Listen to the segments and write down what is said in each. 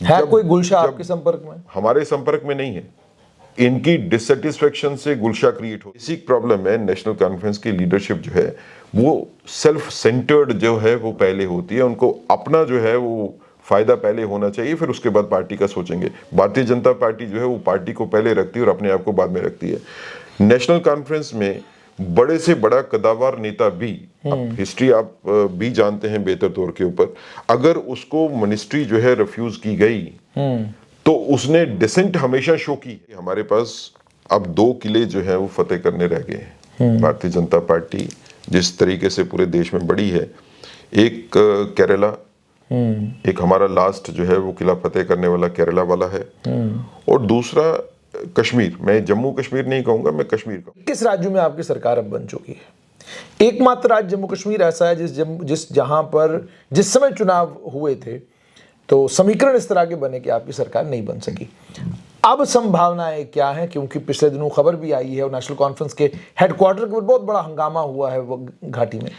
है कोई गुलशा आपके संपर्क में? हमारे संपर्क में नहीं है। इनकी डिससेटिस्फेक्शन से गुलशा क्रिएट हो, इसी प्रॉब्लम है। नेशनल कॉन्फ्रेंस की लीडरशिप जो है वो सेल्फ सेंटर्ड जो है वो पहले होती है। उनको अपना जो है वो फायदा पहले होना चाहिए, फिर उसके बाद पार्टी का सोचेंगे। भारतीय जनता पार्टी जो है वो पार्टी को पहले रखती है और अपने आप को बाद में रखती है। नेशनल कॉन्फ्रेंस में बड़े से बड़ा कदावर नेता भी, अब हिस्ट्री आप भी जानते हैं बेहतर तौर के ऊपर, अगर उसको मिनिस्ट्री जो है रिफ्यूज की गई तो उसने डिसेंट हमेशा शो की। हमारे पास अब 2 किले जो है वो फतेह करने रह गए हैं। भारतीय जनता पार्टी जिस तरीके से पूरे देश में बढ़ी है, एक केरला, एक हमारा लास्ट जो है वो किला फतेह करने वाला केरला वाला है, और दूसरा कश्मीर। मैं जम्मू कश्मीर नहीं कहूंगा, मैं कश्मीर कहूंगा। किस राज्यों में आपकी सरकार अब बन चुकी है? एकमात्र राज्य जम्मू कश्मीर ऐसा है जिस जहां पर जिस समय चुनाव हुए थे तो समीकरण इस तरह के बने कि आपकी सरकार नहीं बन सकी। अब संभावनाएं क्या हैं? क्योंकि पिछले दिनों खबर भी आई है और नेशनल कॉन्फ्रेंस के हेडक्वार्टर के ऊपर बहुत बड़ा हंगामा हुआ है वो घाटी में।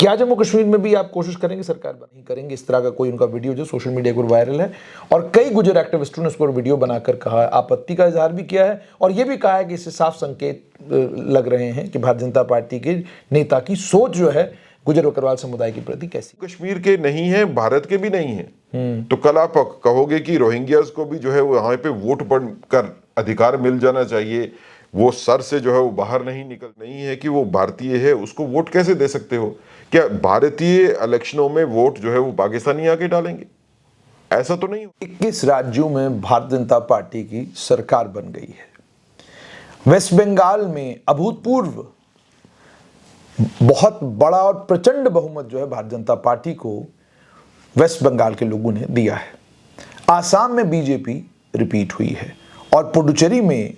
क्या जम्मू कश्मीर में भी आप कोशिश करेंगे, सरकार नहीं करेंगे? इस तरह का कोई उनका वीडियो जो सोशल मीडिया पर वायरल है और कई गुजर एक्टिविस्टों ने उस पर वीडियो बनाकर कहा, आपत्ति का इजहार भी किया है और यह भी कहा है कि इससे साफ संकेत लग रहे हैं कि भारतीय जनता पार्टी के नेता की सोच जो है गुजर बकरवाल समुदाय के प्रति कैसी। कश्मीर के नहीं है, भारत के भी नहीं है, तो कल आप कहोगे कि रोहिंग्यास को भी जो है वो यहाँ पे वोट कर अधिकार मिल जाना चाहिए, वो सर से जो है वो बाहर नहीं है कि वो भारतीय है, उसको वोट कैसे दे सकते हो? क्या भारतीय इलेक्शनों में वोट जो है वो पाकिस्तानी आके डालेंगे? ऐसा तो नहीं। 21 राज्यों में भारतीय जनता पार्टी की सरकार बन गई है। वेस्ट बंगाल में अभूतपूर्व बहुत बड़ा और प्रचंड बहुमत जो है भारतीय जनता पार्टी को वेस्ट बंगाल के लोगों ने दिया है। आसाम में बीजेपी रिपीट हुई है और पुडुचेरी में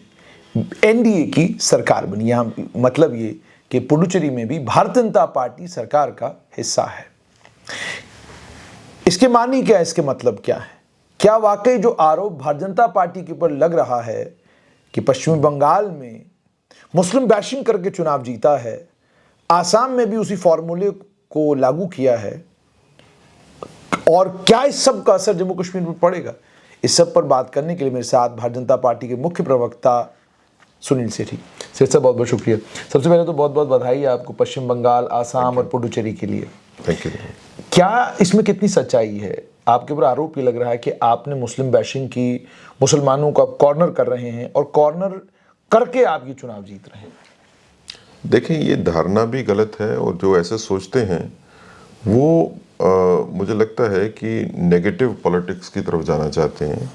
एनडीए की सरकार बनी। यहाँ मतलब ये कि पुडुचेरी में भी भारतीय जनता पार्टी सरकार का हिस्सा है। इसके मानी क्या है? इसके मतलब क्या है? क्या वाकई जो आरोप भारतीय जनता पार्टी के ऊपर लग रहा है कि पश्चिमी बंगाल में मुस्लिम बैशिंग करके चुनाव जीता है, आसाम में भी उसी फॉर्मूले को लागू किया है, और क्या इस सब का असर जम्मू कश्मीर पर पड़ेगा? इस सब पर बात करने के लिए मेरे साथ भारतीय जनता पार्टी के मुख्य प्रवक्ता सुनील सेठी। सेठ साहब बहुत बहुत शुक्रिया। सबसे पहले तो बहुत बहुत बधाई आपको पश्चिम बंगाल, आसाम और पुडुचेरी के लिए। Thank you. क्या इसमें कितनी सच्चाई है? आपके ऊपर आरोप ये लग रहा है कि आपने मुस्लिम बैशिंग की, मुसलमानों को आप कॉर्नर कर रहे हैं और कॉर्नर करके आप ये चुनाव जीत रहे हैं। देखें, ये धारणा भी गलत है और जो ऐसे सोचते हैं वो मुझे लगता है कि नेगेटिव पॉलिटिक्स की तरफ जाना चाहते हैं।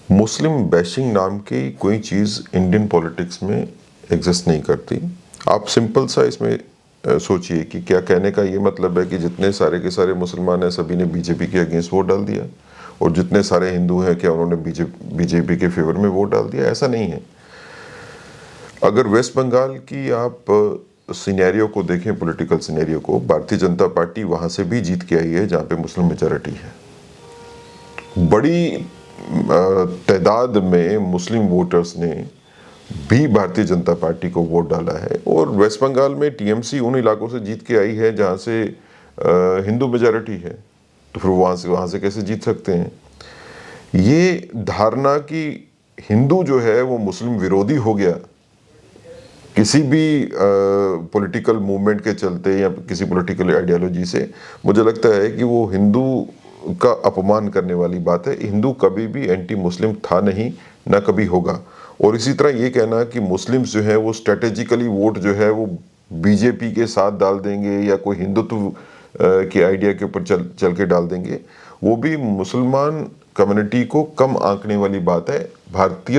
मुस्लिम बैशिंग नाम की कोई चीज़ इंडियन पॉलिटिक्स में एग्जिस्ट नहीं करती। आप सिंपल सा इसमें सोचिए कि क्या कहने का ये मतलब है कि जितने सारे के सारे मुसलमान हैं सभी ने बीजेपी के अगेंस्ट वोट डाल दिया, और जितने सारे हिंदू हैं क्या उन्होंने बीजेपी के फेवर में वोट डाल दिया? ऐसा नहीं है। अगर वेस्ट बंगाल की आप सिनेरियो को देखें, पॉलिटिकल सिनेरियो को, भारतीय जनता पार्टी वहां से भी जीत के आई है जहां पे मुस्लिम मेजॉरिटी है। बड़ी तादाद में मुस्लिम वोटर्स ने भी भारतीय जनता पार्टी को वोट डाला है, और वेस्ट बंगाल में टीएमसी उन इलाकों से जीत के आई है जहां से हिंदू मेजॉरिटी है, तो फिर वहां से कैसे जीत सकते हैं? ये धारणा कि हिंदू जो है वो मुस्लिम विरोधी हो गया किसी भी पॉलिटिकल मूवमेंट के चलते या किसी पॉलिटिकल आइडियोलॉजी से, मुझे लगता है कि वो हिंदू का अपमान करने वाली बात है। हिंदू कभी भी एंटी मुस्लिम था नहीं, ना कभी होगा। और इसी तरह ये कहना कि मुस्लिम्स जो है वो स्ट्रेटेजिकली वोट जो है वो बीजेपी के साथ डाल देंगे या कोई हिंदुत्व के आइडिया के ऊपर चल के डाल देंगे, वो भी मुसलमान कम्युनिटी को कम आंकने वाली बात है। भारतीय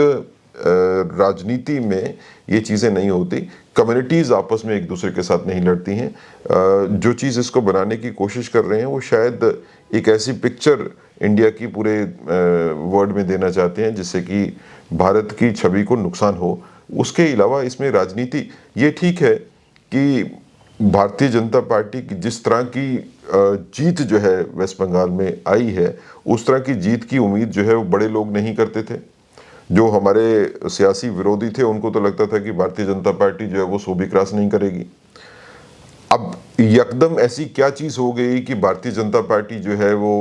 राजनीति में ये चीज़ें नहीं होती। कम्युनिटीज़ आपस में एक दूसरे के साथ नहीं लड़ती हैं। जो चीज़ इसको बनाने की कोशिश कर रहे हैं वो शायद एक ऐसी पिक्चर इंडिया की पूरे वर्ल्ड में देना चाहते हैं जिससे कि भारत की छवि को नुकसान हो। उसके अलावा इसमें राजनीति, ये ठीक है कि भारतीय जनता पार्टी की जिस तरह की जीत जो है वेस्ट बंगाल में आई है, उस तरह की जीत की उम्मीद जो है वो बड़े लोग नहीं करते थे। जो हमारे सियासी विरोधी थे उनको तो लगता था कि भारतीय जनता पार्टी जो है वो 100 भी क्रॉस नहीं करेगी। अब यकदम ऐसी क्या चीज़ हो गई कि भारतीय जनता पार्टी जो है वो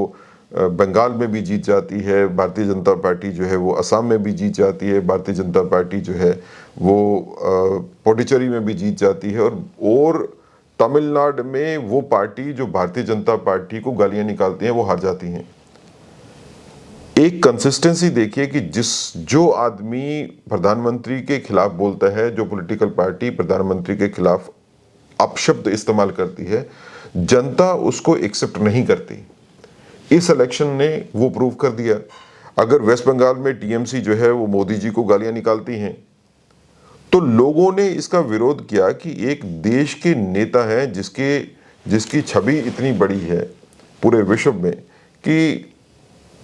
बंगाल में भी जीत जाती है, भारतीय जनता पार्टी जो है वो असम में भी जीत जाती है, भारतीय जनता पार्टी जो है वो पुडुचेरी में भी जीत जाती है, और तमिलनाडु में वो पार्टी जो भारतीय जनता पार्टी को गालियां निकालती हैं वो हार जाती हैं। एक कंसिस्टेंसी देखिए कि जो आदमी प्रधानमंत्री के खिलाफ बोलता है, जो पॉलिटिकल पार्टी प्रधानमंत्री के खिलाफ अपशब्द इस्तेमाल करती है, जनता उसको एक्सेप्ट नहीं करती। इस इलेक्शन ने वो प्रूव कर दिया। अगर वेस्ट बंगाल में टीएमसी जो है वो मोदी जी को गालियां निकालती हैं, तो लोगों ने इसका विरोध किया कि एक देश के नेता हैं जिसकी छवि इतनी बड़ी है पूरे विश्व में कि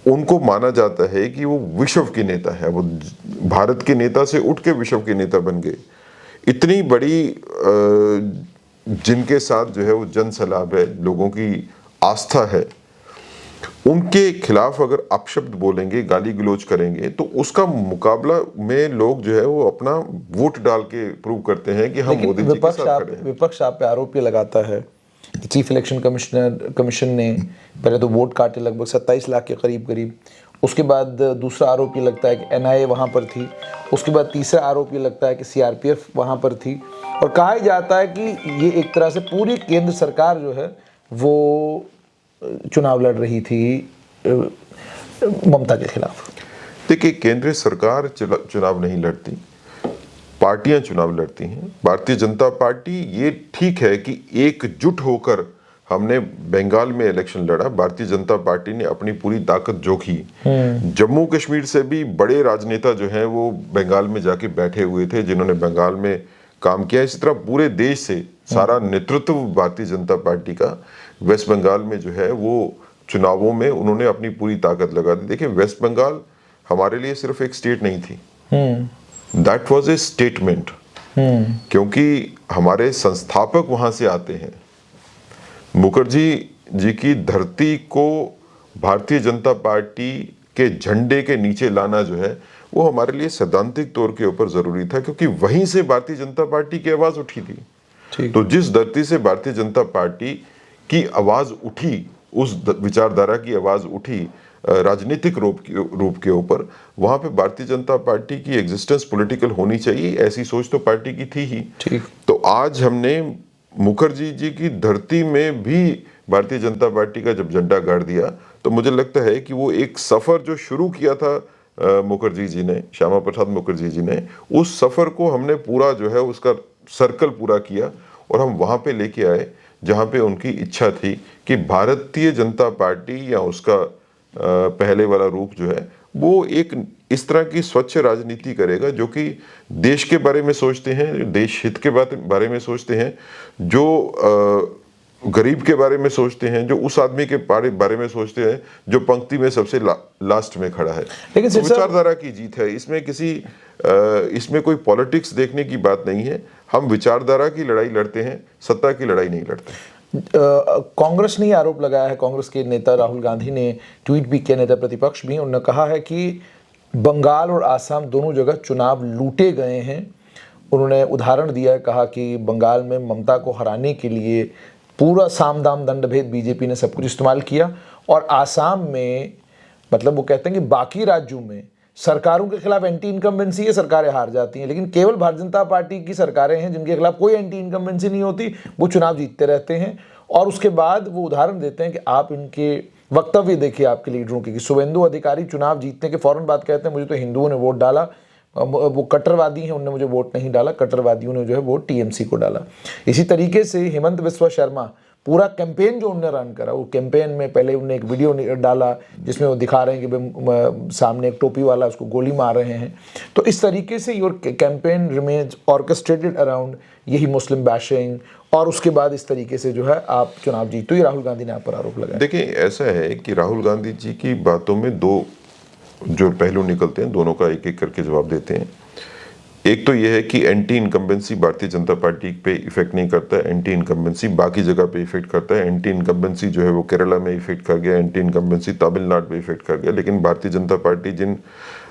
उनको माना जाता है कि वो विश्व के नेता है, वो भारत के नेता से उठ के विश्व के नेता बन गए। इतनी बड़ी जिनके साथ जो है वो जन सलाब है, लोगों की आस्था है, उनके खिलाफ अगर अपशब्द बोलेंगे, गाली गलौज करेंगे, तो उसका मुकाबला में लोग जो है वो अपना वोट डाल के प्रूव करते हैं कि हम मोदी जी के साथ खड़े हैं। विपक्ष आप पे आरोप ये लगाता है कि चीफ इलेक्शन कमीशन ने पहले तो वोट काटे लगभग 27 लाख के करीब, उसके बाद दूसरा आरोप ये लगता है कि एनआईए वहाँ पर थी, उसके बाद तीसरा आरोप ये लगता है कि सीआरपीएफ वहाँ पर थी, और कहा जाता है कि ये एक तरह से पूरी केंद्र सरकार जो है वो चुनाव लड़ रही थी ममता के खिलाफ। देखिए, केंद्रीय सरकार चुनाव नहीं लड़ती, पार्टियां चुनाव लड़ती हैं। भारतीय जनता पार्टी, ये ठीक है कि एकजुट होकर हमने बंगाल में इलेक्शन लड़ा, भारतीय जनता पार्टी ने अपनी पूरी ताकत झोंकी। जम्मू कश्मीर से भी बड़े राजनेता जो हैं वो बंगाल में जाके बैठे हुए थे, जिन्होंने बंगाल में काम किया। इसी तरह पूरे देश से सारा नेतृत्व भारतीय जनता पार्टी का वेस्ट बंगाल में जो है वो चुनावों में उन्होंने अपनी पूरी ताकत लगा दी। देखिए, वेस्ट बंगाल हमारे लिए सिर्फ एक स्टेट नहीं थी, दैट वाज ए स्टेटमेंट, क्योंकि हमारे संस्थापक वहां से आते हैं। मुखर्जी जी की धरती को भारतीय जनता पार्टी के झंडे के नीचे लाना जो है वो हमारे लिए सैद्धांतिक तौर के ऊपर जरूरी था, क्योंकि वहीं से भारतीय जनता पार्टी की आवाज उठी थी। तो जिस धरती से भारतीय जनता पार्टी की आवाज उठी, उस विचारधारा की आवाज उठी राजनीतिक रूप के ऊपर, वहां पे भारतीय जनता पार्टी की एग्जिस्टेंस पॉलिटिकल होनी चाहिए, ऐसी सोच तो पार्टी की थी ही। तो आज हमने मुखर्जी जी की धरती में भी भारतीय जनता पार्टी का जब झंडा गाड़ दिया, तो मुझे लगता है कि वो एक सफर जो शुरू किया था मुखर्जी जी ने, श्यामा प्रसाद मुखर्जी जी ने, उस सफर को हमने पूरा जो है उसका सर्कल पूरा किया और हम वहां पे लेके आए जहां पे उनकी इच्छा थी कि भारतीय जनता पार्टी या उसका पहले वाला रूप जो है वो एक इस तरह की स्वच्छ राजनीति करेगा, जो कि देश के बारे में सोचते हैं, देश हित के बारे में सोचते हैं, जो गरीब के बारे में सोचते हैं, जो उस आदमी के बारे में सोचते हैं जो पंक्ति में सबसे लास्ट में खड़ा है। लेकिन तो विचारधारा की जीत है, इसमें कोई पॉलिटिक्स देखने की बात नहीं है। हम विचारधारा की लड़ाई लड़ते हैं, सत्ता की लड़ाई नहीं लड़ते। कांग्रेस ने आरोप लगाया है, कांग्रेस के नेता राहुल गांधी ने ट्वीट भी किया, नेता प्रतिपक्ष भी, उन्होंने कहा है कि बंगाल और आसाम दोनों जगह चुनाव लूटे गए हैं। उन्होंने उदाहरण दिया है, कहा कि बंगाल में ममता को हराने के लिए पूरा साम दाम दंड भेद बीजेपी ने सब कुछ इस्तेमाल किया, और आसाम में मतलब वो कहते हैं कि बाकी राज्यों में सरकारों के खिलाफ एंटी इनकम्बेंसी है, सरकारें हार जाती हैं, लेकिन केवल भारतीय जनता पार्टी की सरकारें हैं जिनके खिलाफ कोई एंटी इनकम्बेंसी नहीं होती, वो चुनाव जीतते रहते हैं। और उसके बाद वो उदाहरण देते हैं कि आप इनके वक्तव्य देखिए आपके लीडरों के, कि शुभेंदु अधिकारी चुनाव जीतने के फौरन बाद कहते हैं मुझे तो हिंदुओं ने वोट डाला, वो कट्टरवादी हैं, उन्होंने मुझे वोट नहीं डाला, कट्टरवादियों ने जो है वोट टीएमसी को डाला। इसी तरीके से हेमंत बिस्वा शर्मा पूरा कैंपेन जो उन्होंने रन करा, वो कैंपेन में पहले उन्होंने एक वीडियो डाला जिसमें वो दिखा रहे हैं कि सामने एक टोपी वाला उसको गोली मार रहे हैं। तो इस तरीके से your campaign remains orchestrated around यही मुस्लिम बैशिंग, और उसके बाद इस तरीके से जो है आप चुनाव जीतो। ये राहुल गांधी ने आप पर आरोप लगाया। देखिए, ऐसा है कि राहुल गांधी जी की बातों में दो जो पहलू निकलते हैं, दोनों का एक एक करके जवाब देते हैं। एक तो यह है कि anti incumbency Bharatiya Janata party पे इफेक्ट नहीं करता है, एंटी इनकम्बेंसी बाकी जगह पे इफेक्ट करता है। एंटी इनकम्बेंसी जो है वो केरला में इफेक्ट कर गया, एंटी इनकम्बेंसी तमिलनाडु में इफेक्ट कर गया, लेकिन भारतीय जनता पार्टी जिन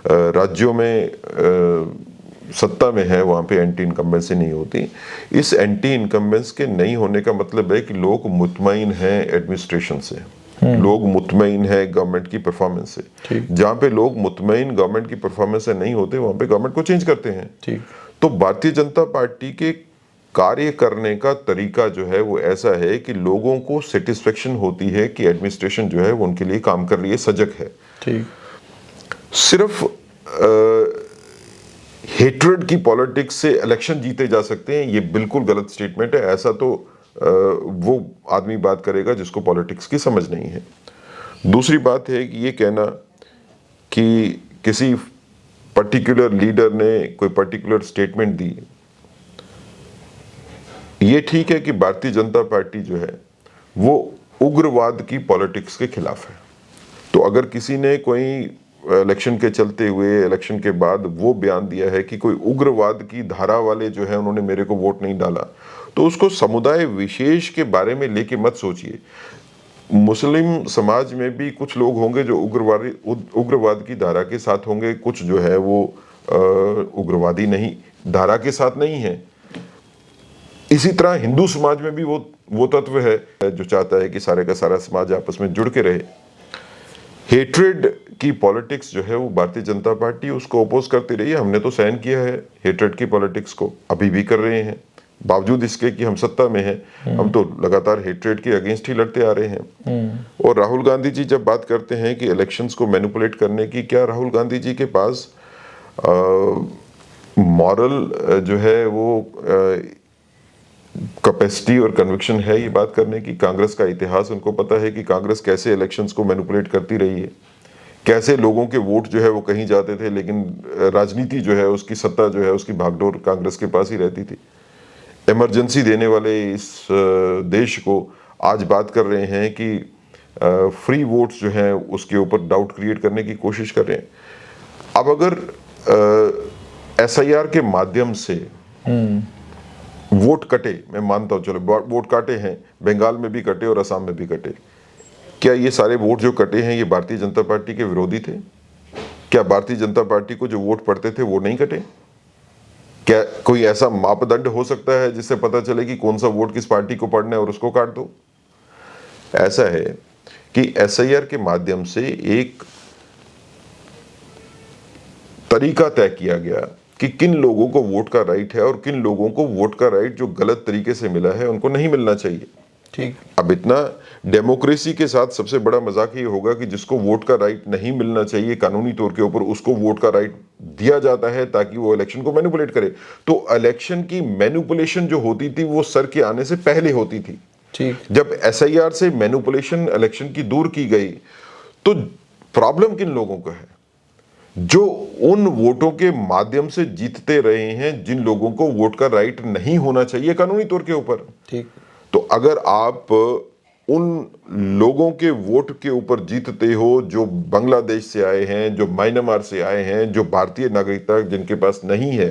राज्यों में सत्ता में है वहाँ पे एंटी इनकम्बेंसी नहीं होती। इस एंटी इनकम्बेंस के नहीं होने का मतलब है कि लोग मुतमईन हैं एडमिनिस्ट्रेशन से, लोग मुतमईन है गवर्नमेंट की परफॉर्मेंस से। ठीक। जहां पे लोग मुतमईन गवर्नमेंट की परफॉर्मेंस से नहीं होते वहां पे गवर्नमेंट को चेंज करते हैं। ठीक। तो भारतीय जनता पार्टी के कार्य करने का तरीका जो है वो ऐसा है कि लोगों को सेटिस्फेक्शन होती है कि एडमिनिस्ट्रेशन जो है वो उनके लिए काम कर रही है, सजग है। ठीक। सिर्फ हेट्रेड की पॉलिटिक्स से इलेक्शन जीते जा सकते हैं, ये बिल्कुल गलत स्टेटमेंट है। ऐसा तो वो आदमी बात करेगा जिसको पॉलिटिक्स की समझ नहीं है। दूसरी बात है कि ये कहना कि किसी पर्टिकुलर लीडर ने कोई पर्टिकुलर स्टेटमेंट दी, ये ठीक है कि भारतीय जनता पार्टी जो है वो उग्रवाद की पॉलिटिक्स के खिलाफ है। तो अगर किसी ने कोई इलेक्शन के चलते हुए इलेक्शन के बाद वो बयान दिया है कि कोई उग्रवाद की धारा वाले जो है उन्होंने मेरे को वोट नहीं डाला, तो उसको समुदाय विशेष के बारे में लेके मत सोचिए। मुस्लिम समाज में भी कुछ लोग होंगे जो उग्रवाद की धारा के साथ होंगे, कुछ जो है वो उग्रवादी नहीं धारा के साथ नहीं है। इसी तरह हिंदू समाज में भी वो तत्व है जो चाहता है कि सारे का सारा समाज आपस में जुड़ के रहे। हेट्रेड की पॉलिटिक्स जो है वो भारतीय जनता पार्टी उसको अपोज करती रही है। हमने तो सहन किया है हेट्रेड की पॉलिटिक्स को, अभी भी कर रहे हैं। बावजूद इसके कि हम सत्ता में हैं, हम तो लगातार हेट्रेड के अगेंस्ट ही लड़ते आ रहे हैं। और राहुल गांधी जी जब बात करते हैं कि इलेक्शंस को मैनिपुलेट करने की, क्या राहुल गांधी जी के पास मॉरल जो है वो कैपेसिटी और कन्विक्शन है ये बात करने की? कांग्रेस का इतिहास उनको पता है कि कांग्रेस कैसे इलेक्शंस को मैनिपुलेट करती रही है, कैसे लोगों के वोट जो है वो कहीं जाते थे, लेकिन राजनीति जो है उसकी सत्ता जो है उसकी भागडोर कांग्रेस के पास ही रहती थी। इमरजेंसी देने वाले इस देश को आज बात कर रहे हैं कि फ्री वोट्स जो हैं उसके ऊपर डाउट क्रिएट करने की कोशिश कर रहे हैं। अब अगर SIR के माध्यम से वोट कटे, मैं मानता हूं चलो वोट काटे हैं, बंगाल में भी कटे और असम में भी कटे, क्या ये सारे वोट जो कटे हैं ये भारतीय जनता पार्टी के विरोधी थे? क्या भारतीय जनता पार्टी को जो वोट पड़ते थे वो नहीं कटे? क्या कोई ऐसा मापदंड हो सकता है जिससे पता चले कि कौन सा वोट किस पार्टी को पड़ना है और उसको काट दो? ऐसा है कि SIR के माध्यम से एक तरीका तय किया गया कि किन लोगों को वोट का राइट है और किन लोगों को वोट का राइट जो गलत तरीके से मिला है उनको नहीं मिलना चाहिए। ठीक। अब इतना डेमोक्रेसी के साथ सबसे बड़ा मजाक ये होगा कि जिसको वोट का राइट नहीं मिलना चाहिए कानूनी तौर के ऊपर, उसको वोट का राइट दिया जाता है ताकि वो इलेक्शन को मैनिपुलेट करे। तो इलेक्शन की मैनिपुलेशन जो होती थी वो सर के आने से पहले होती थी। ठीक। जब SIR से मैनिपुलेशन इलेक्शन की दूर की गई तो प्रॉब्लम किन लोगों का है? जो उन वोटों के माध्यम से जीतते रहे हैं जिन लोगों को वोट का राइट नहीं होना चाहिए कानूनी तौर के ऊपर। ठीक। तो अगर आप उन लोगों के वोट के ऊपर जीतते हो जो बांग्लादेश से आए हैं, जो म्यांमार से आए हैं, जो भारतीय नागरिकता जिनके पास नहीं है,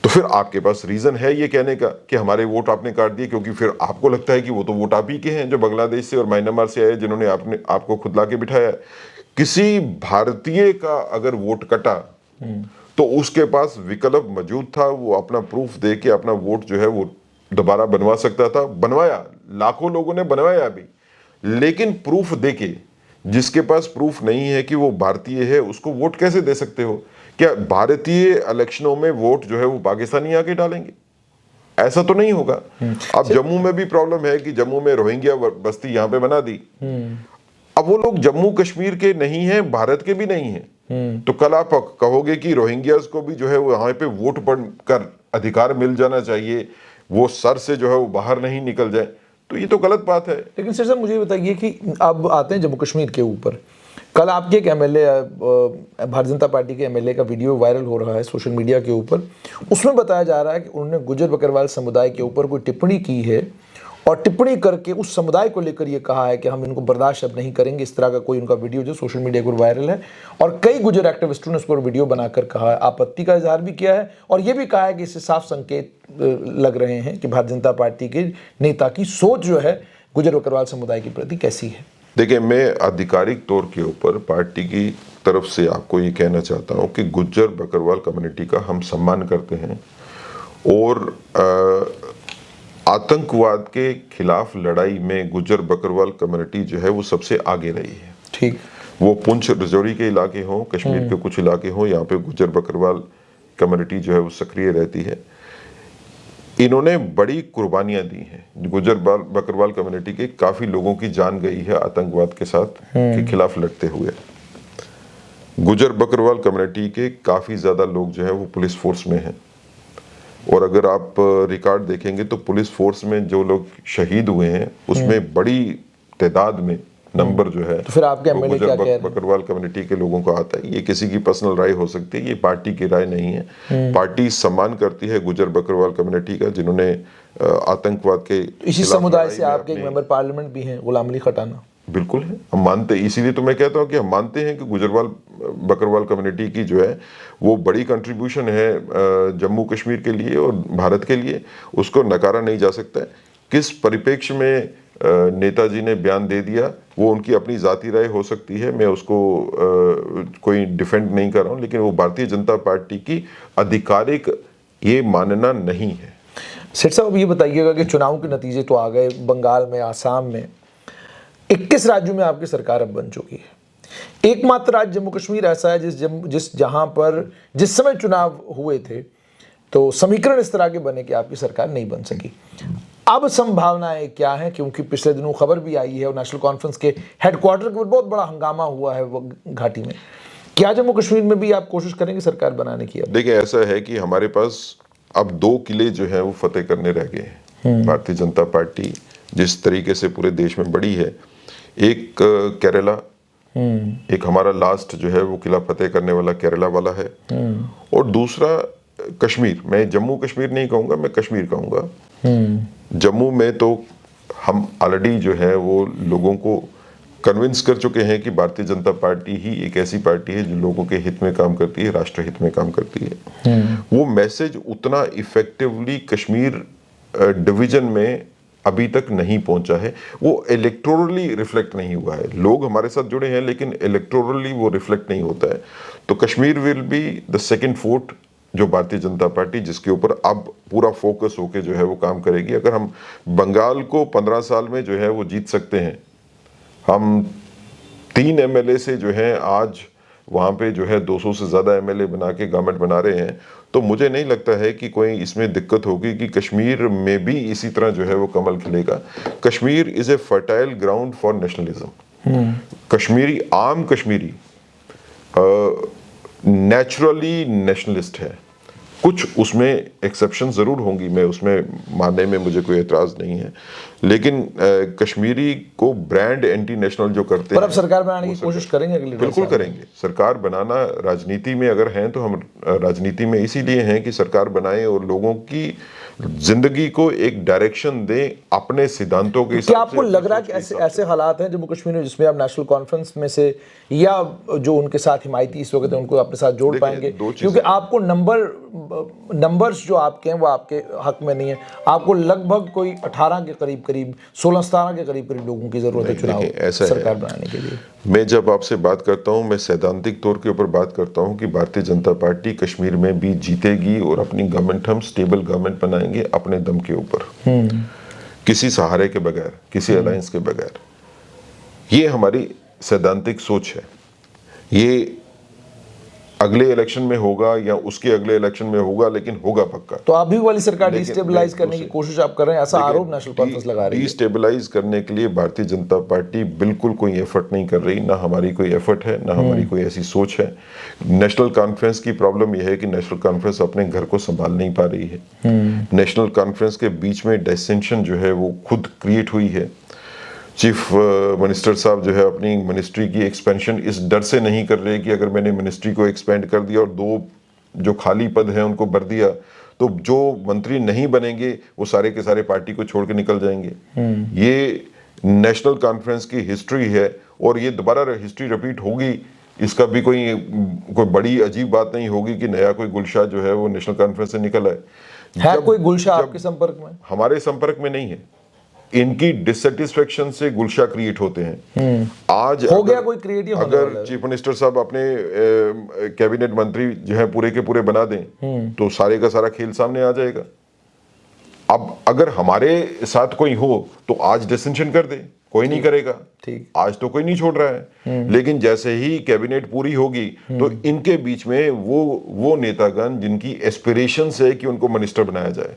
तो फिर आपके पास रीजन है ये कहने का कि हमारे वोट आपने काट दिए, क्योंकि फिर आपको लगता है कि वो तो वोट आप ही के हैं जो बांग्लादेश से और म्यांमार से आए, जिन्होंने आपको खुद ला के बिठाया। किसी भारतीय का अगर वोट कटा तो उसके पास विकल्प मौजूद था, वो अपना प्रूफ दे के अपना वोट जो है वो दोबारा बनवा सकता था। बनवाया, लाखों लोगों ने बनवाया भी, लेकिन प्रूफ देके। जिसके पास प्रूफ नहीं है कि वो भारतीय है उसको वोट कैसे दे सकते हो? क्या भारतीय इलेक्शनों में वोट जो है वो पाकिस्तानी आके डालेंगे? ऐसा तो नहीं होगा। अब जम्मू में भी प्रॉब्लम है कि जम्मू में रोहिंग्या बस्ती यहाँ पे बना दी। अब वो लोग जम्मू कश्मीर के नहीं हैं, भारत के भी नहीं हैं। तो कल आप कहोगे कि रोहिंग्यास को भी जो है वो यहाँ पे वोट कर अधिकार मिल जाना चाहिए, वो सर से जो है वो बाहर नहीं निकल जाए, तो ये तो गलत बात है। लेकिन सर साहब मुझे बताइए कि अब आते हैं जम्मू कश्मीर के ऊपर। कल आपके एक MLA, भारतीय जनता पार्टी के MLA का वीडियो वायरल हो रहा है सोशल मीडिया के ऊपर। उसमें बताया जा रहा है कि उन्होंने गुज्जर बकरवाल समुदाय के ऊपर कोई टिप्पणी की है और टिप्पणी करके उस समुदाय को लेकर ये कहा है कि हम इनको बर्दाश्त अब नहीं करेंगे। इस तरह का कोई उनका वीडियो जो सोशल मीडिया पर वायरल है और कई गुज्जर एक्टिविस्टों ने उस पर वीडियो बनाकर कहा है, आपत्ति का इजहार भी किया है और ये भी कहा है कि इससे साफ संकेत लग रहे हैं कि भारतीय जनता पार्टी के नेता की सोच जो है गुज्जर बकरवाल समुदाय के प्रति कैसी है। देखिए, मैं आधिकारिक तौर के ऊपर पार्टी की तरफ से आपको ये कहना चाहता हूँ कि गुज्जर बकरवाल कम्युनिटी का हम सम्मान करते हैं और आतंकवाद के खिलाफ लड़ाई में गुज्जर बकरवाल कम्युनिटी जो है वो सबसे आगे रही है। ठीक। वो पुंछ राजौरी के इलाके हों, कश्मीर के कुछ इलाके हों, यहाँ पे गुज्जर बकरवाल कम्युनिटी जो है वो सक्रिय रहती है। इन्होंने बड़ी कुर्बानियां दी हैं। गुज्जर बकरवाल कम्युनिटी के काफी लोगों की जान गई है आतंकवाद के साथ के खिलाफ लड़ते हुए। गुज्जर बकरवाल कम्युनिटी के काफी ज्यादा लोग जो है वो पुलिस फोर्स में हैं, और अगर आप रिकॉर्ड देखेंगे तो पुलिस फोर्स में जो लोग शहीद हुए हैं उसमें बड़ी तादाद में नंबर जो है तो फिर आपके वो एमएलए क्या कह रहे हैं? बकरवाल कम्युनिटी के लोगों को आता है। ये किसी की पर्सनल राय हो सकती है, ये पार्टी की राय नहीं है। पार्टी सम्मान करती है गुज्जर बकरवाल कम्युनिटी का, जिन्होंने आतंकवाद के इसी खिलाफ समुदाय लड़ाई से में आपके एक अपनी- मेंबर पार्लियामेंट भी हैं, गुलाम अली खटाना। बिल्कुल है, हम मानते हैं। इसीलिए तो मैं कहता हूं कि हम मानते हैं कि गुजरवाल बकरवाल कम्युनिटी की जो है वो बड़ी कंट्रीब्यूशन है जम्मू कश्मीर के लिए और भारत के लिए, उसको नकारा नहीं जा सकता है। किस परिप्रेक्ष्य में नेताजी ने बयान दे दिया वो उनकी अपनी जाती राय हो सकती है, मैं उसको कोई डिफेंड नहीं कर रहा हूं, लेकिन वो भारतीय जनता पार्टी की आधिकारिक ये मानना नहीं है। सेठ साहब, अब ये बताइएगा कि चुनाव के नतीजे तो आ गए, बंगाल में, आसाम में, 21 राज्यों में आपकी सरकार अब बन चुकी है। एकमात्र राज्य जम्मू कश्मीर ऐसा है जिस समय चुनाव हुए थे तो समीकरण इस तरह के बने कि आपकी सरकार नहीं बन सकी। अब संभावनाएं क्या हैं, क्योंकि पिछले दिनों खबर भी आई है और नेशनल कॉन्फ्रेंस के हेडक्वार्टर के ऊपर बहुत बड़ा हंगामा हुआ है वो घाटी में। क्या जम्मू कश्मीर में भी आप कोशिश करेंगे सरकार बनाने की? अब देखिए, ऐसा है कि हमारे पास अब 2 किले जो है वो फतेह करने रह गए हैं। भारतीय जनता पार्टी जिस तरीके से पूरे देश में बढ़ी है, एक केरला, एक हमारा लास्ट जो है वो किला फतेह करने वाला केरला वाला है, और दूसरा कश्मीर। मैं जम्मू कश्मीर नहीं कहूंगा, मैं कश्मीर कहूंगा। जम्मू में तो हम ऑलरेडी जो है वो लोगों को कन्विंस कर चुके हैं कि भारतीय जनता पार्टी ही एक ऐसी पार्टी है जो लोगों के हित में काम करती है, राष्ट्र हित में काम करती है। वो मैसेज उतना इफेक्टिवली कश्मीर डिवीजन में अभी तक नहीं पहुंचा है। वो इलेक्टोरली रिफ्लेक्ट नहीं हुआ है। लोग हमारे साथ जुड़े हैं लेकिन इलेक्टोरली वो रिफ्लेक्ट नहीं होता है। तो Kashmir will be the second fort जो भारतीय जनता पार्टी, जिसके ऊपर अब पूरा फोकस होके जो है वो काम करेगी। अगर हम बंगाल को 15 साल में जो है वो जीत सकते हैं, हम 3 एमएलए से जो है आज वहाँ पे जो है 200 से ज़्यादा एमएलए बना के गवर्नमेंट बना रहे हैं, तो मुझे नहीं लगता है कि कोई इसमें दिक्कत होगी कि कश्मीर में भी इसी तरह जो है वो कमल खिलेगा। Kashmir is a fertile ground for nationalism. Kashmiri आम कश्मीरी नेचुरली नेशनलिस्ट है। कुछ उसमें एक्सेप्शन ज़रूर होंगी, मैं उसमें मानने में मुझे कोई एतराज़ नहीं है, लेकिन कश्मीरी को ब्रांड एंटी नेशनल जो करते पर हैं, अब सरकार बनाने की कोशिश करेंगे अगले 2 बिल्कुल साल? करेंगे। सरकार बनाना राजनीति में अगर हैं तो हम राजनीति में इसीलिए हैं कि सरकार बनाएं और लोगों की जिंदगी को एक डायरेक्शन दें अपने सिद्धांतों के हिसाब से। क्या आपको लग रहा है कि ऐसे हालात हैं जम्मू कश्मीर में जिसमें आप नेशनल कॉन्फ्रेंस में से या जो उनके साथ हिमायती इस वक्त उनको अपने साथ जोड़ पाएंगे? क्योंकि आपको नंबर्स जो आपके हैं वो आपके हक में नहीं है। आपको लगभग कोई 18 के करीब 16-17 के करीब लोगों की जरूरत है चुनाव सरकार बनाने के लिए। मैं जब आपसे बात करता हूं, मैं सैद्धांतिक तौर के ऊपर बात करता हूं कि भारतीय जनता पार्टी कश्मीर में भी जीतेगी और अपनी गवर्नमेंट, हम स्टेबल गवर्नमेंट बनाएंगे अपने दम के ऊपर, किसी सहारे के बगैर, किसी अलायंस के बगैर। ये हमारी सैद्धांतिक सोच है। ये अगले इलेक्शन में होगा या उसके अगले इलेक्शन में होगा, लेकिन होगा पक्का। तो आप भी वाली सरकार डिस्टेबलाइज करने की कोशिश आप कर रहे हैं, ऐसा आरोप नेशनल कॉन्फ्रेंस लगा रही है। डिस्टेबलाइज करने के लिए भारतीय जनता पार्टी बिल्कुल कोई एफर्ट नहीं कर रही, ना हमारी कोई एफर्ट है, ना हमारी कोई ऐसी सोच है। नेशनल कॉन्फ्रेंस की प्रॉब्लम यह है कि नेशनल कॉन्फ्रेंस अपने घर को संभाल नहीं पा रही है। नेशनल कॉन्फ्रेंस के बीच में डिसेंशन जो है वो खुद क्रिएट हुई है। चीफ मिनिस्टर साहब जो है अपनी मिनिस्ट्री की एक्सपेंशन इस डर से नहीं कर रहे कि अगर मैंने मिनिस्ट्री को एक्सपेंड कर दिया और 2 जो खाली पद हैं उनको भर दिया तो जो मंत्री नहीं बनेंगे वो सारे के सारे पार्टी को छोड़ के निकल जाएंगे। ये नेशनल कॉन्फ्रेंस की हिस्ट्री है और ये दोबारा हिस्ट्री रिपीट होगी, इसका भी कोई बड़ी अजीब बात नहीं होगी कि नया कोई गुलशाह जो है वो नेशनल कॉन्फ्रेंस से निकल आए। कोई गुलशाह आपके संपर्क में? हमारे संपर्क में नहीं है। इनकी डिससेटिस्फेक्शन से गुलशा क्रिएट होते हैं। आज हो गया कोई क्रिएट, अगर चीफ मिनिस्टर साहब अपने कैबिनेट मंत्री जो है पूरे के पूरे बना दें तो सारे का सारा खेल सामने आ जाएगा। अब अगर हमारे साथ कोई हो तो आज डिसेंशन कर दे, कोई नहीं करेगा, ठीक। आज तो कोई नहीं छोड़ रहा है, लेकिन जैसे ही कैबिनेट पूरी होगी तो इनके बीच में वो नेतागण जिनकी एस्पिरेशंस है कि उनको मिनिस्टर बनाया जाए,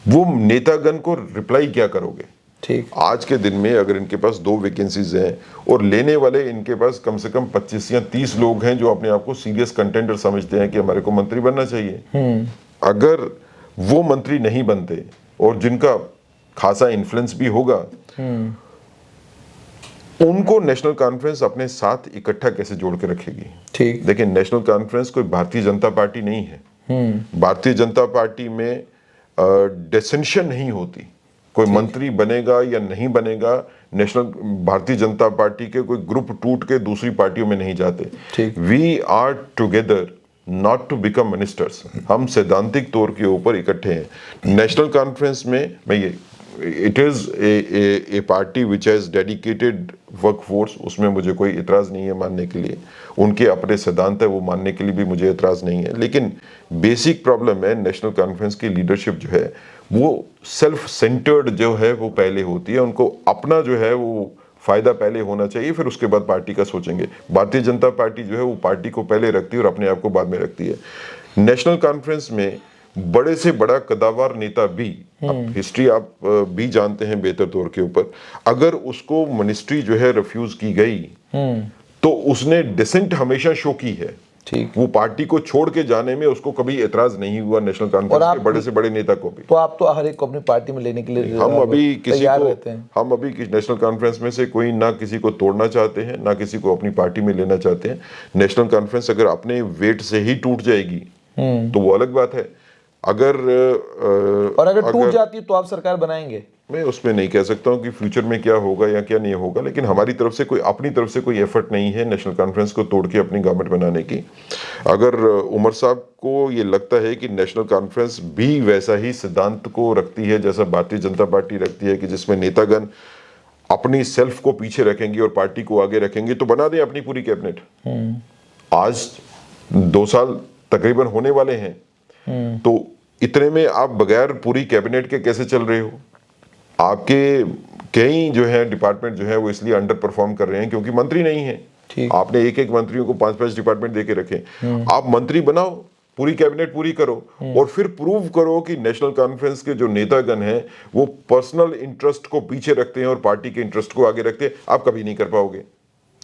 वो नेतागण को रिप्लाई क्या करोगे? ठीक। आज के दिन में अगर इनके पास 2 वैकेंसीज हैं और लेने वाले इनके पास कम से कम 25 या 30 लोग हैं जो अपने आप को सीरियस कंटेंडर समझते हैं कि हमारे को मंत्री बनना चाहिए, अगर वो मंत्री नहीं बनते और जिनका खासा इन्फ्लुएंस भी होगा, उनको नेशनल कॉन्फ्रेंस अपने साथ इकट्ठा कैसे जोड़ के रखेगी? ठीक। देखिए, नेशनल कॉन्फ्रेंस कोई भारतीय जनता पार्टी नहीं है। भारतीय जनता पार्टी में डिसेंशन नहीं होती, कोई मंत्री बनेगा या नहीं बनेगा, भारतीय जनता पार्टी के कोई ग्रुप टूट के दूसरी पार्टियों में नहीं जाते। ठीक। We are together not to become ministers, हम सैद्धांतिक तौर के ऊपर इकट्ठे हैं। नेशनल कॉन्फ्रेंस में मैं ये it is a party which has dedicated workforce, उसमें मुझे कोई इतराज नहीं है मानने के लिए, उनके अपने सिद्धांत है वो मानने के लिए भी मुझे इतराज नहीं है, लेकिन बेसिक प्रॉब्लम है नेशनल कॉन्फ्रेंस की लीडरशिप जो है वो सेल्फ सेंटर्ड जो है वो पहले होती है, उनको अपना जो है वो फायदा पहले होना चाहिए, फिर उसके बाद पार्टी का सोचेंगे। भारतीय जनता पार्टी जो है वो पार्टी को पहले रखती है और अपने आप को बाद में रखती है। नेशनल कॉन्फ्रेंस में बड़े से बड़ा कदावर नेता भी, अब हिस्ट्री आप भी जानते हैं बेहतर तौर के ऊपर, अगर उसको मिनिस्ट्री जो है रिफ्यूज की गई तो उसने डिसेंट हमेशा शो की है। ठीक। वो पार्टी को छोड़ के जाने में उसको कभी एतराज नहीं हुआ नेशनल कॉन्फ्रेंस के बड़े से बड़े नेता को भी। तो आप तो हर एक को अपनी पार्टी में लेने के लिए हम अभी तैयार रहते हैं। हम अभी नेशनल कॉन्फ्रेंस में से कोई ना किसी को तोड़ना चाहते हैं ना किसी को अपनी पार्टी में लेना चाहते हैं। नेशनल कॉन्फ्रेंस अगर अपने वेट से ही टूट जाएगी तो वो अलग बात है। अगर टूट जाती है तो आप सरकार बनाएंगे? मैं उसमें नहीं कह सकता हूँ कि फ्यूचर में क्या होगा या क्या नहीं होगा, लेकिन हमारी तरफ से अपनी तरफ से कोई एफर्ट नहीं है नेशनल कॉन्फ्रेंस को तोड़ के अपनी गवर्नमेंट बनाने की। अगर उमर साहब को ये लगता है कि नेशनल कॉन्फ्रेंस भी वैसा ही सिद्धांत को रखती है जैसा भारतीय जनता पार्टी रखती है कि जिसमें नेतागण अपनी सेल्फ को पीछे रखेंगे और पार्टी को आगे रखेंगे, तो बना दें अपनी पूरी कैबिनेट। आज 2 साल तकरीबन होने वाले हैं, तो इतने में आप बगैर पूरी कैबिनेट के कैसे चल रहे हो? आपके कई जो है डिपार्टमेंट जो है वो इसलिए अंडर परफॉर्म कर रहे हैं क्योंकि मंत्री नहीं है। आपने एक मंत्रियों को 5-5 डिपार्टमेंट देके रखे। आप मंत्री बनाओ, पूरी कैबिनेट पूरी करो और फिर प्रूव करो कि नेशनल कॉन्फ्रेंस के जो नेतागण हैं वो पर्सनल इंटरेस्ट को पीछे रखते हैं और पार्टी के इंटरेस्ट को आगे रखते हैं। आप कभी नहीं कर पाओगे।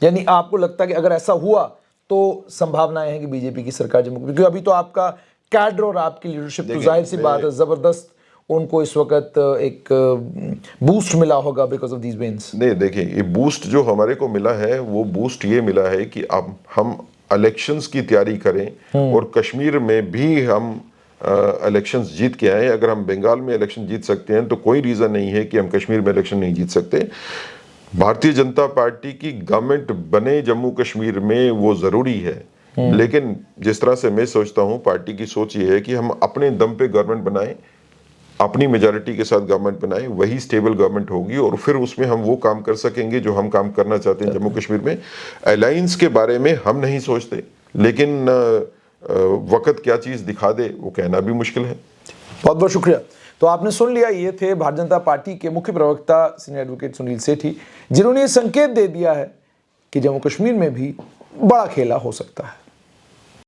यानी आपको लगता है कि अगर ऐसा हुआ तो संभावनाएं हैं कि बीजेपी की सरकार जम्मू, क्योंकि अभी तो आपका कैडर और आपकी लीडरशिप तो जाहिर सी बात है जबरदस्त, उनको इस वक्त एक बूस्ट मिला होगा बिकॉज ऑफ दीज विंस। नहीं, देखिए, ये बूस्ट जो हमारे को मिला है वो बूस्ट ये मिला है कि अब हम इलेक्शंस की तैयारी करें और कश्मीर में भी हम इलेक्शंस जीत के आए। अगर हम बंगाल में इलेक्शन जीत सकते हैं तो कोई रीज़न नहीं है कि हम कश्मीर में इलेक्शन नहीं जीत सकते। भारतीय जनता पार्टी की गवर्नमेंट बने जम्मू कश्मीर में वो ज़रूरी है, लेकिन जिस तरह से मैं सोचता हूँ पार्टी की सोच ये है कि हम अपने दम पे गवर्नमेंट बनाएं, अपनी मेजॉरिटी के साथ गवर्नमेंट बनाएं, वही स्टेबल गवर्नमेंट होगी और फिर उसमें हम वो काम कर सकेंगे जो हम काम करना चाहते हैं जम्मू कश्मीर में। अलायंस के बारे में हम नहीं सोचते, लेकिन वक्त क्या चीज़ दिखा दे वो कहना भी मुश्किल है। बहुत बहुत शुक्रिया। तो आपने सुन लिया, ये थे भारतीय जनता पार्टी के मुख्य प्रवक्ता सीनियर एडवोकेट सुनील सेठी, जिन्होंने ये संकेत दे दिया है कि जम्मू कश्मीर में भी बड़ा खेला हो सकता है।